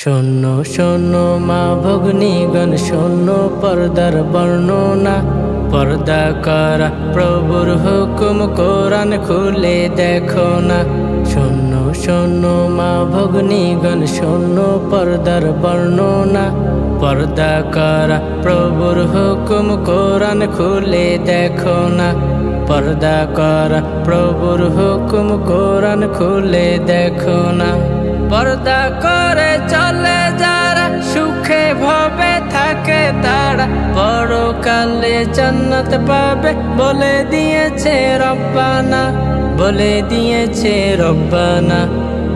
শোনো শোনো মা ভগ্নীগণ, শোনো পর্দার বর্ণনা। পর্দা করা প্রভুর হুকুম, কোরআন খুলে দেখো না। শোনো শোনো মা ভগ্নীগণ, শোনো পর্দার বর্ণনা। পর্দা করা প্রভুর হুকুম, কোরআন খুলে দেখো না। পর্দা করা প্রভুর হুকুম, কোরআন খুলে দেখো না। পর্দা করে চলে যারা, সুখে ভবে থাকে তারা, পরকালে জান্নাত পাবে বলে দিয়েছে রব্বানা, বলে দিয়েছে রব্বানা।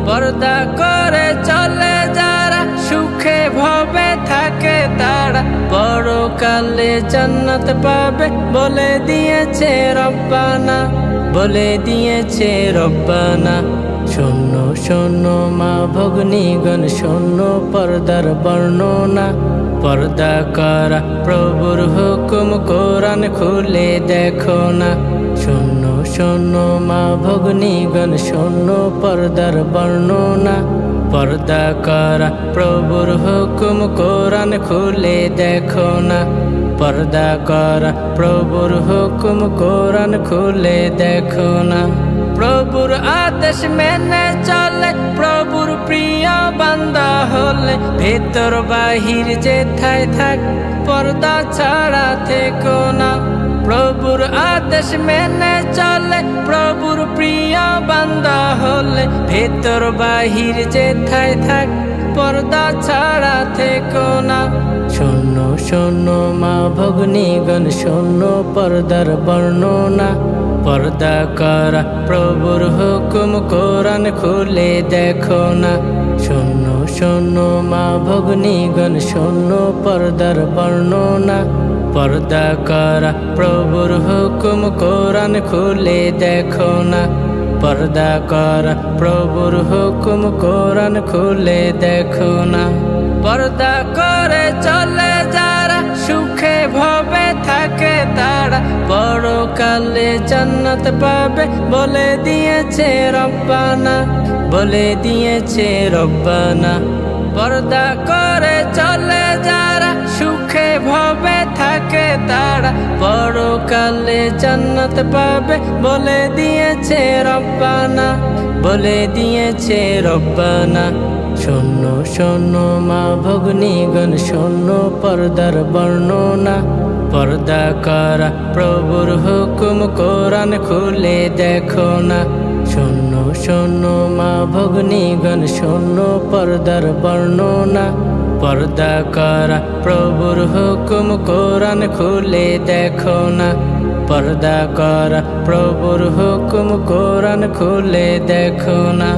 পর্দা করে চলে যারা, সুখে ভবে থাকে তারা, পরকালে জান্নাত পাবে বলে দিয়েছে রব্বানা, বলে দিয়েছে রব্বানা। শোনো শোনো মা ভগ্নীগণ, শোনো পর্দার বর্ণনা। পর্দা করা প্রভুর হুকুম, কোরআন খুলে দেখো না। শোনো শোনো মা ভগ্নীগণ, শোনো পর্দার বর্ণনা। পর্দা করা প্রভুর হুকুম, কোরআন খুলে দেখো না। পর্দা করা প্রভুর হুকুম, কোরআন খুলে দেখো না। প্রভুর আদেশ মেনে চলে, প্রভুর প্রিয় বান্দা হলে, ভেতর বাহির যেথায় থাক পর্দা ছাড়া থেকো না। প্রভুর আদেশ মেনে চলে, প্রভুর প্রিয় বান্দা হলে, ভেতর বাহির যেথায় থাক পর্দা ছাড়া থেকো না। শোনো শোনো মা ভগ্নীগণ, শোনো পর্দার বর্ণনা। পর্দা করা প্রভুর হুকুম, কোরআন খুলে দেখো না। শোনো শোনো মা ভগ্নীগণ, শোনো পর্দার বর্ণনা। পর্দা করা প্রভুর হুকুম, কোরআন খুলে দেখো না। পর্দা করা প্রভুর হুকুম, কোরআন খুলে দেখো না। পর্দা করে চলে যারা, সুখে ভবে থাকে তারা, পরকালে জান্নাত পাবে বলে দিয়েছে রব্বানা, বলে দিয়েছে রব্বানা। পর্দা করে চলে যারা, সুখে ভবে থাকে তারা, পরকালে জান্নাত পাবে বলে দিয়েছে রব্বানা, বলে দিয়েছে রব্বানা। শোনো শোনো মা ভগ্নীগণ, শোনো পর্দার বর্ণনা। পর্দা করা প্রভুর হুকুম, কোরআন খুলে দেখো না। শোনো শোনো মা ভগ্নীগণ, শোনো পর্দার বর্ণনা। পর্দা করা প্রভুর হুকুম, কোরআন খুলে দেখো না। পর্দা করা প্রভুর হুকুম, কোরআন খুলে দেখো না।